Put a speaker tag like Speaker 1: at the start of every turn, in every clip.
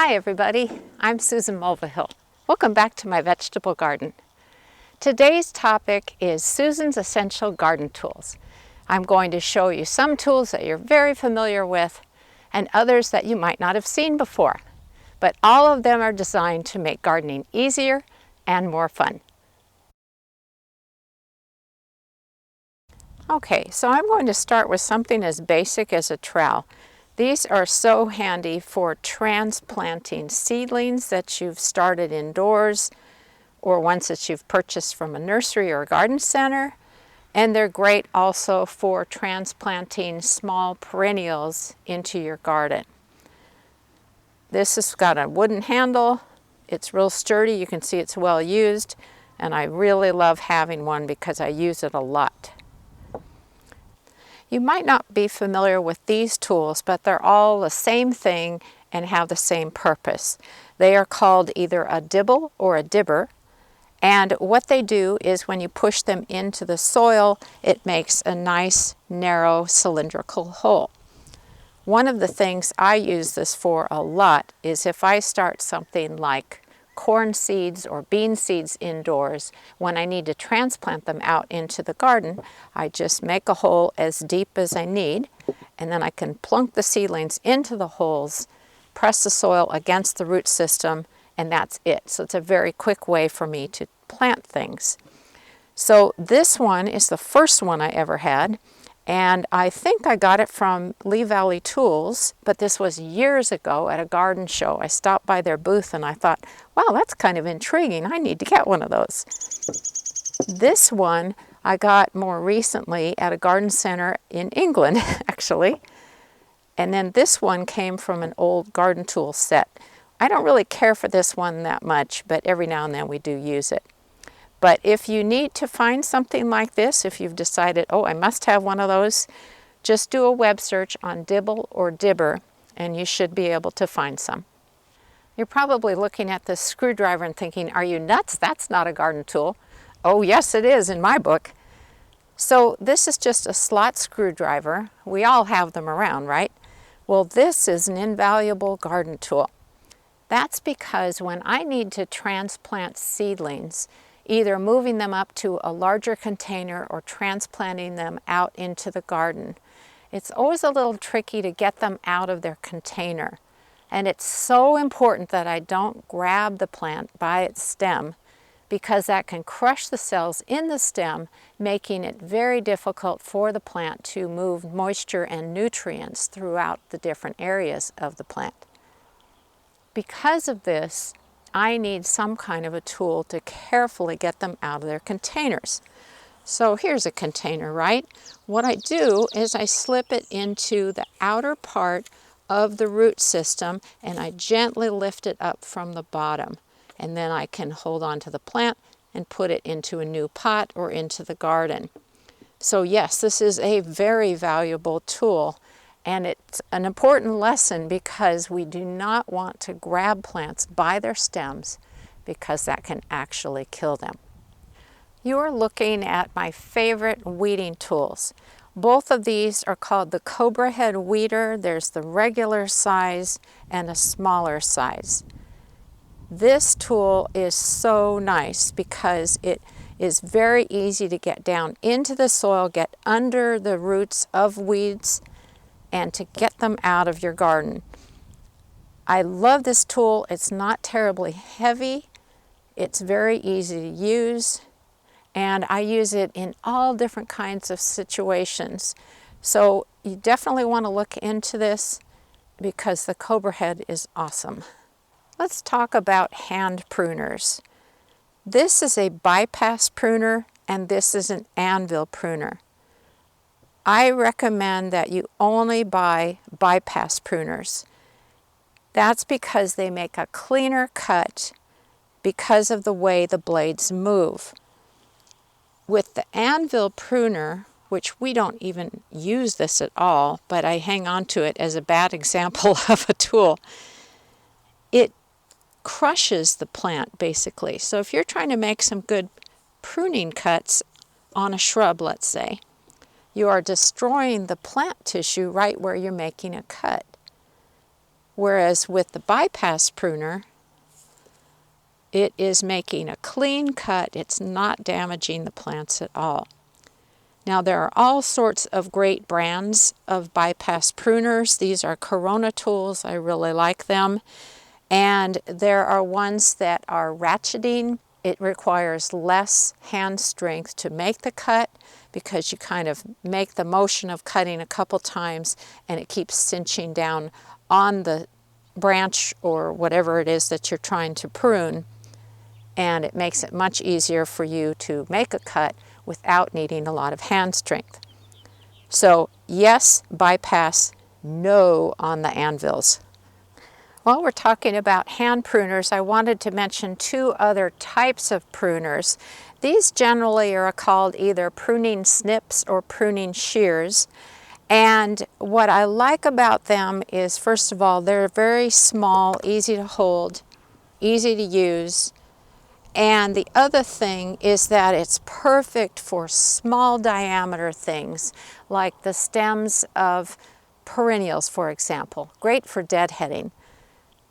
Speaker 1: Hi everybody, I'm Susan Mulvihill. Welcome back to my vegetable garden. Today's topic is Susan's Essential Garden Tools. I'm going to show you some tools that you're very familiar with and others that you might not have seen before. But all of them are designed to make gardening easier and more fun. Okay, so I'm going to start with something as basic as a trowel. These are so handy for transplanting seedlings that you've started indoors or ones that you've purchased from a nursery or a garden center. And they're great also for transplanting small perennials into your garden. This has got a wooden handle. It's real sturdy. You can see it's well used. And I really love having one because I use it a lot. You might not be familiar with these tools, but they're all the same thing and have the same purpose. They are called either a dibble or a dibber, and what they do is when you push them into the soil, it makes a nice, narrow, cylindrical hole. One of the things I use this for a lot is if I start something like corn seeds or bean seeds indoors, when I need to transplant them out into the garden, I just make a hole as deep as I need, and then I can plunk the seedlings into the holes, press the soil against the root system, and that's it. So it's a very quick way for me to plant things. So this one is the first one I ever had, and I think I got it from Lee Valley Tools, but this was years ago at a garden show. I stopped by their booth and I thought, wow, that's kind of intriguing. I need to get one of those. This one I got more recently at a garden center in England, actually. And then this one came from an old garden tool set. I don't really care for this one that much, but every now and then we do use it. But if you need to find something like this, if you've decided, oh, I must have one of those, just do a web search on dibble or dibber, and you should be able to find some. You're probably looking at this screwdriver and thinking, are you nuts? That's not a garden tool. Oh, yes, it is in my book. So this is just a slot screwdriver. We all have them around, right? Well, this is an invaluable garden tool. That's because when I need to transplant seedlings, either moving them up to a larger container or transplanting them out into the garden, it's always a little tricky to get them out of their container. And it's so important that I don't grab the plant by its stem, because that can crush the cells in the stem, making it very difficult for the plant to move moisture and nutrients throughout the different areas of the plant. Because of this, I need some kind of a tool to carefully get them out of their containers. So here's a container, right? What I do is I slip it into the outer part of the root system and I gently lift it up from the bottom. And then I can hold on to the plant and put it into a new pot or into the garden. So yes, this is a very valuable tool. And it's an important lesson because we do not want to grab plants by their stems because that can actually kill them. You are looking at my favorite weeding tools. Both of these are called the Cobra Head Weeder. There's the regular size and a smaller size. This tool is so nice because it is very easy to get down into the soil, get under the roots of weeds, and to get them out of your garden. I love this tool. It's not terribly heavy. It's very easy to use. And I use it in all different kinds of situations. So you definitely want to look into this because the Cobra Head is awesome. Let's talk about hand pruners. This is a bypass pruner and this is an anvil pruner. I recommend that you only buy bypass pruners. That's because they make a cleaner cut because of the way the blades move. With the anvil pruner, which we don't even use this at all, but I hang on to it as a bad example of a tool, it crushes the plant basically. So if you're trying to make some good pruning cuts on a shrub, let's say, you are destroying the plant tissue right where you're making a cut. Whereas with the bypass pruner, it is making a clean cut. It's not damaging the plants at all. Now there are all sorts of great brands of bypass pruners. These are Corona tools. I really like them. And there are ones that are ratcheting. It requires less hand strength to make the cut because you kind of make the motion of cutting a couple times and it keeps cinching down on the branch or whatever it is that you're trying to prune, and it makes it much easier for you to make a cut without needing a lot of hand strength. So yes, bypass, no on the anvils. While we're talking about hand pruners, I wanted to mention two other types of pruners. These generally are called either pruning snips or pruning shears. And what I like about them is, first of all, they're very small, easy to hold, easy to use. And the other thing is that it's perfect for small diameter things, like the stems of perennials, for example. Great for deadheading.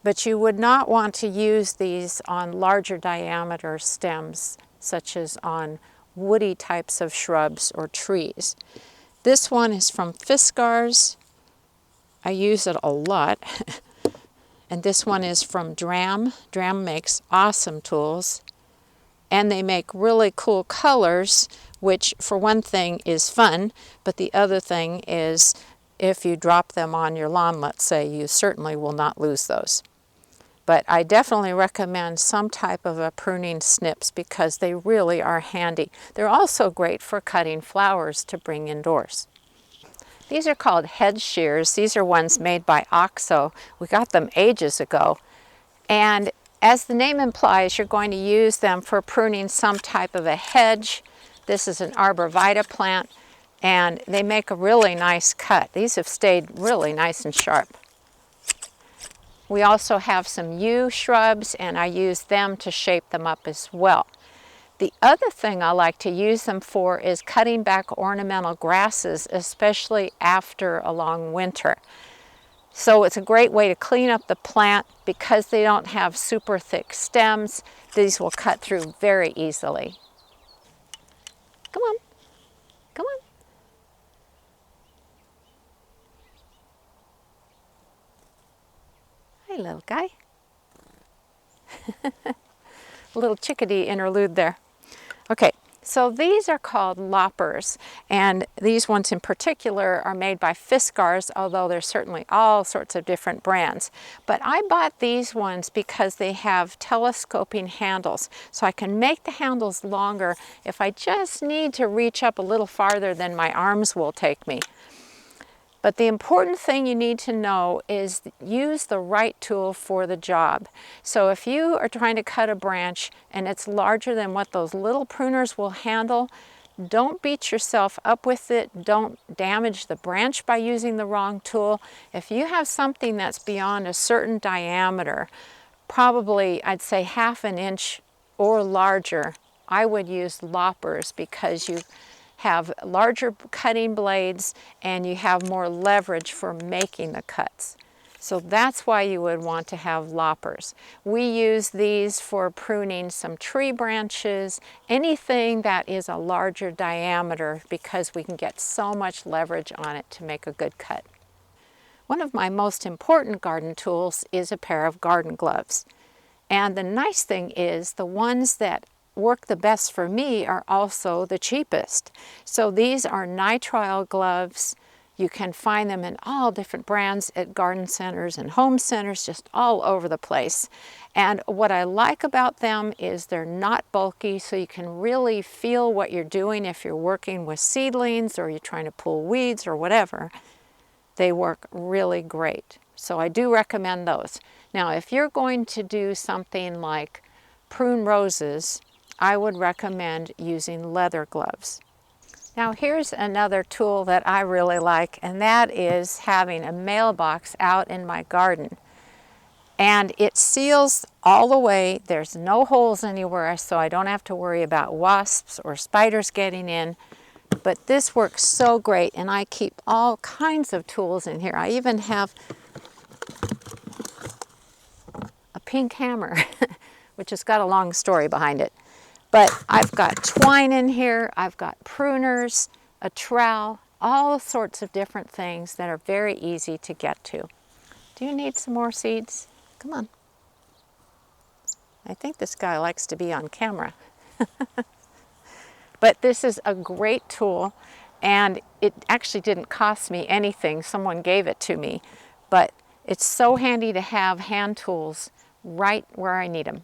Speaker 1: But you would not want to use these on larger diameter stems, such as on woody types of shrubs or trees. This one is from Fiskars. I use it a lot. And this one is from Dram. Dram makes awesome tools. And they make really cool colors, which for one thing is fun, but the other thing is if you drop them on your lawn, let's say, you certainly will not lose those. But I definitely recommend some type of a pruning snips because they really are handy. They're also great for cutting flowers to bring indoors. These are called head shears. These are ones made by Oxo. We got them ages ago. And as the name implies, you're going to use them for pruning some type of a hedge. This is an arborvitae plant, and they make a really nice cut. These have stayed really nice and sharp. We also have some yew shrubs, and I use them to shape them up as well. The other thing I like to use them for is cutting back ornamental grasses, especially after a long winter. So it's a great way to clean up the plant because they don't have super thick stems. These will cut through very easily. Come on, come on. Hey, little guy. A little chickadee interlude there. Okay, so these are called loppers, and these ones in particular are made by Fiskars, although there's certainly all sorts of different brands. But I bought these ones because they have telescoping handles, so I can make the handles longer if I just need to reach up a little farther than my arms will take me. But the important thing you need to know is use the right tool for the job. So if you are trying to cut a branch and it's larger than what those little pruners will handle, don't beat yourself up with it. Don't damage the branch by using the wrong tool. If you have something that's beyond a certain diameter, probably I'd say 1/2 inch or larger, I would use loppers because you have larger cutting blades and you have more leverage for making the cuts. So that's why you would want to have loppers. We use these for pruning some tree branches, anything that is a larger diameter, because we can get so much leverage on it to make a good cut. One of my most important garden tools is a pair of garden gloves. And the nice thing is the ones that work the best for me are also the cheapest. So these are nitrile gloves. You can find them in all different brands at garden centers and home centers, just all over the place. And what I like about them is they're not bulky, so you can really feel what you're doing if you're working with seedlings or you're trying to pull weeds or whatever. They work really great. So I do recommend those. Now, if you're going to do something like prune roses, I would recommend using leather gloves. Now here's another tool that I really like, and that is having a mailbox out in my garden. And it seals all the way. There's no holes anywhere, so I don't have to worry about wasps or spiders getting in. But this works so great, and I keep all kinds of tools in here. I even have pink hammer, which has got a long story behind it. But I've got twine in here, I've got pruners, a trowel, all sorts of different things that are very easy to get to. Do you need some more seeds? Come on. I think this guy likes to be on camera. But this is a great tool, and it actually didn't cost me anything. Someone gave it to me. But it's so handy to have hand tools right where I need them.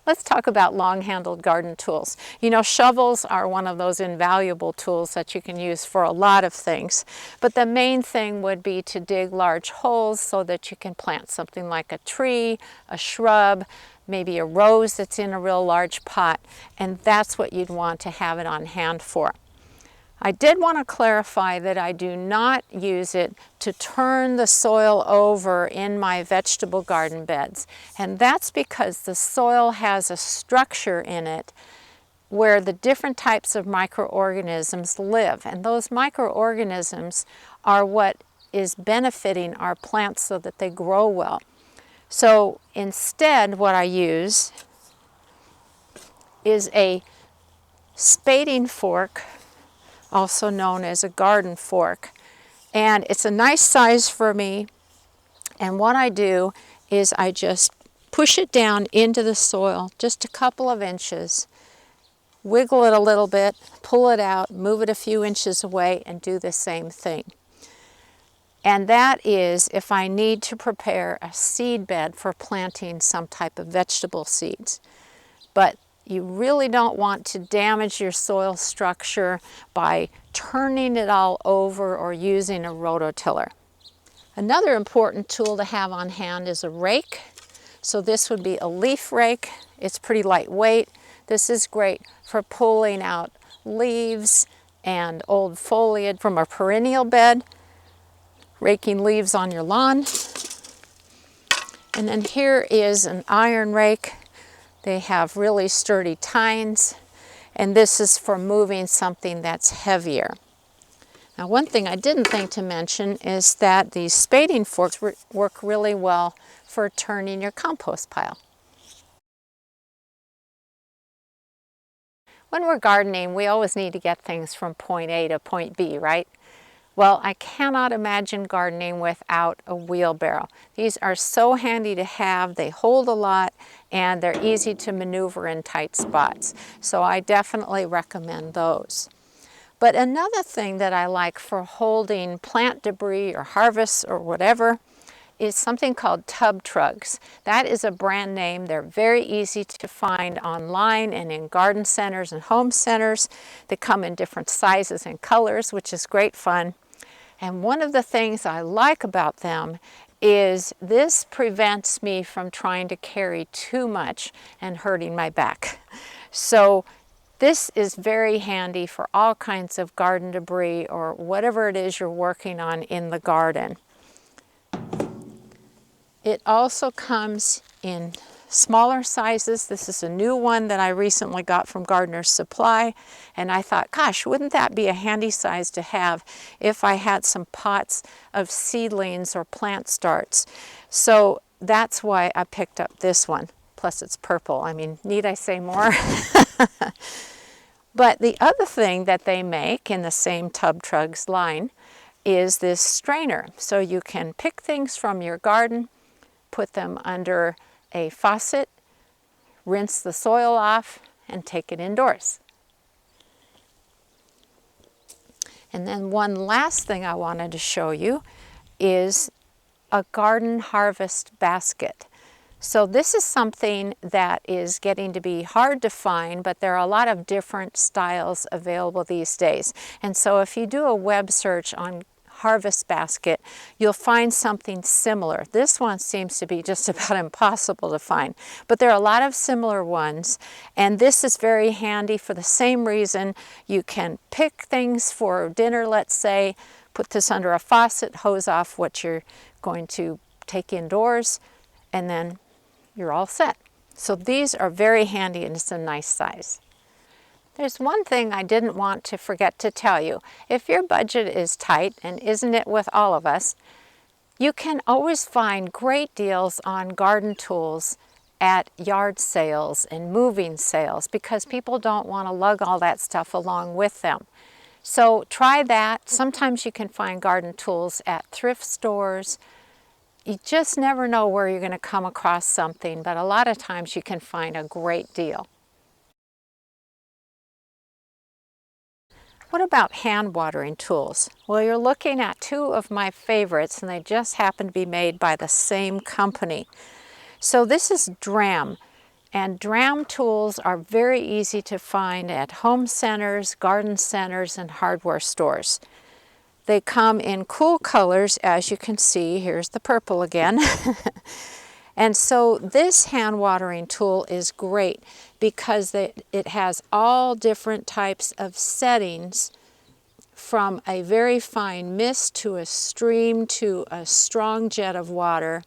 Speaker 1: Let's talk about long-handled garden tools. You know, shovels are one of those invaluable tools that you can use for a lot of things. But the main thing would be to dig large holes so that you can plant something like a tree, a shrub, maybe a rose that's in a real large pot. And that's what you'd want to have it on hand for. I did want to clarify that I do not use it to turn the soil over in my vegetable garden beds. And that's because the soil has a structure in it where the different types of microorganisms live. And those microorganisms are what is benefiting our plants so that they grow well. So instead, what I use is a spading fork, also known as a garden fork. And it's a nice size for me. And what I do is I just push it down into the soil just a couple of inches, wiggle it a little bit, pull it out, move it a few inches away, and do the same thing. And that is if I need to prepare a seed bed for planting some type of vegetable seeds. But you really don't want to damage your soil structure by turning it all over or using a rototiller. Another important tool to have on hand is a rake. So this would be a leaf rake. It's pretty lightweight. This is great for pulling out leaves and old foliage from a perennial bed, raking leaves on your lawn. And then here is an iron rake. They have really sturdy tines, and this is for moving something that's heavier. Now, one thing I didn't think to mention is that these spading forks work really well for turning your compost pile. When we're gardening, we always need to get things from point A to point B, right? Well, I cannot imagine gardening without a wheelbarrow. These are so handy to have, they hold a lot, and they're easy to maneuver in tight spots. So I definitely recommend those. But another thing that I like for holding plant debris or harvests or whatever is something called tub trugs. That is a brand name. They're very easy to find online and in garden centers and home centers. They come in different sizes and colors, which is great fun. And one of the things I like about them is this prevents me from trying to carry too much and hurting my back. So this is very handy for all kinds of garden debris or whatever it is you're working on in the garden. It also comes in smaller sizes. This is a new one that I recently got from Gardener's Supply, and I thought, gosh, wouldn't that be a handy size to have if I had some pots of seedlings or plant starts. So that's why I picked up this one. Plus it's purple. I mean, need I say more? But the other thing that they make in the same tub trugs line is this strainer. So you can pick things from your garden, put them under a faucet, rinse the soil off, and take it indoors. And then one last thing I wanted to show you is a garden harvest basket. So this is something that is getting to be hard to find, but there are a lot of different styles available these days. And so if you do a web search on harvest basket, you'll find something similar. This one seems to be just about impossible to find, but there are a lot of similar ones, and this is very handy for the same reason. You can pick things for dinner, let's say, put this under a faucet, hose off what you're going to take indoors, and then you're all set. So these are very handy, and it's a nice size. There's one thing I didn't want to forget to tell you. If your budget is tight, and isn't it with all of us, you can always find great deals on garden tools at yard sales and moving sales because people don't want to lug all that stuff along with them. So try that. Sometimes you can find garden tools at thrift stores. You just never know where you're going to come across something, but a lot of times you can find a great deal. What about hand watering tools? Well, you're looking at two of my favorites, and they just happen to be made by the same company. So this is Dram, and Dram tools are very easy to find at home centers, garden centers, and hardware stores. They come in cool colors, as you can see. Here's the purple again. And so this hand watering tool is great because it has all different types of settings, from a very fine mist to a stream to a strong jet of water.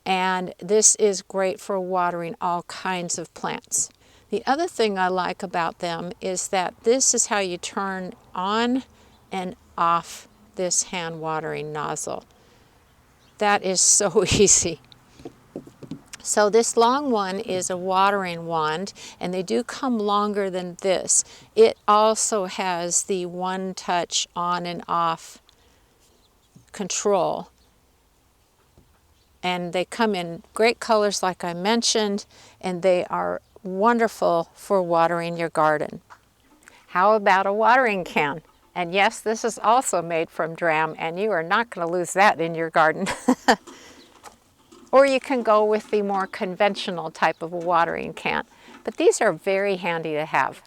Speaker 1: And this is great for watering all kinds of plants. The other thing I like about them is that this is how you turn on and off this hand watering nozzle. That is so easy. So this long one is a watering wand, and they do come longer than this. It also has the one touch on and off control. And they come in great colors like I mentioned, and they are wonderful for watering your garden. How about a watering can? And yes, this is also made from Dram, and you are not going to lose that in your garden. Or you can go with the more conventional type of a watering can. But these are very handy to have.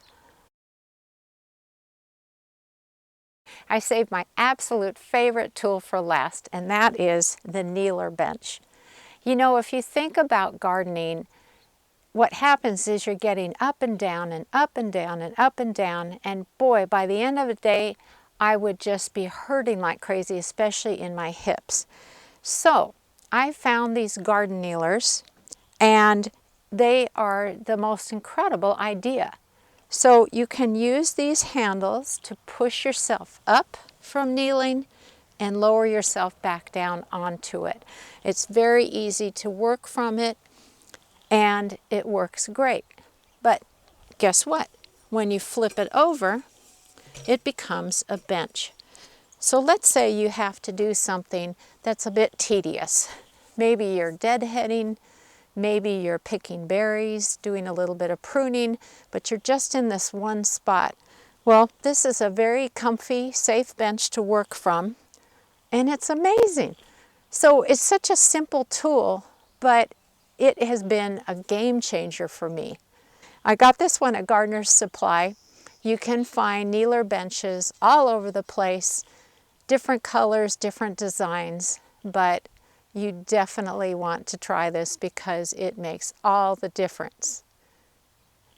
Speaker 1: I saved my absolute favorite tool for last, and that is the kneeler bench. You know, if you think about gardening, what happens is you're getting up and down and up and down and up and down, and boy, by the end of the day, I would just be hurting like crazy, especially in my hips. So I found these garden kneelers, and they are the most incredible idea. So you can use these handles to push yourself up from kneeling and lower yourself back down onto it. It's very easy to work from it, and it works great. But guess what? When you flip it over, it becomes a bench. So let's say you have to do something that's a bit tedious. Maybe you're deadheading, maybe you're picking berries, doing a little bit of pruning, but you're just in this one spot. Well, this is a very comfy, safe bench to work from, and it's amazing. So it's such a simple tool, but it has been a game changer for me. I got this one at Gardener's Supply. You can find kneeler benches all over the place, different colors, different designs, but you definitely want to try this because it makes all the difference.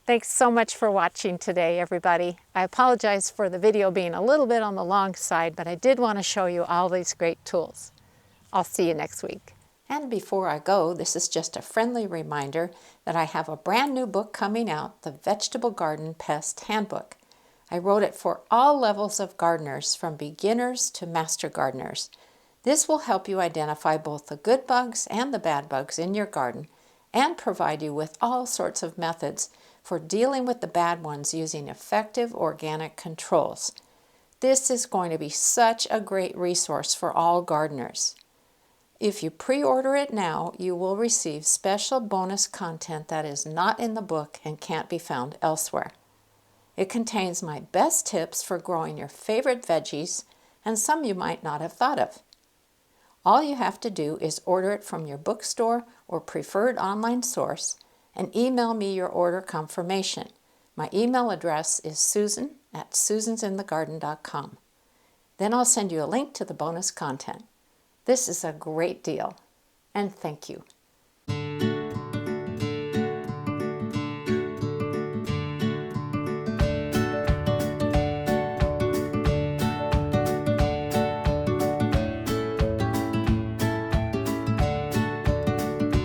Speaker 1: Thanks so much for watching today, everybody. I apologize for the video being a little bit on the long side, but I did want to show you all these great tools. I'll see you next week. And before I go, this is just a friendly reminder that I have a brand new book coming out, the Vegetable Garden Pest Handbook. I wrote it for all levels of gardeners, from beginners to master gardeners. This will help you identify both the good bugs and the bad bugs in your garden, and provide you with all sorts of methods for dealing with the bad ones using effective organic controls. This is going to be such a great resource for all gardeners. If you pre-order it now, you will receive special bonus content that is not in the book and can't be found elsewhere. It contains my best tips for growing your favorite veggies, and some you might not have thought of. All you have to do is order it from your bookstore or preferred online source and email me your order confirmation. My email address is susan@susansinthegarden.com. Then I'll send you a link to the bonus content. This is a great deal, and thank you.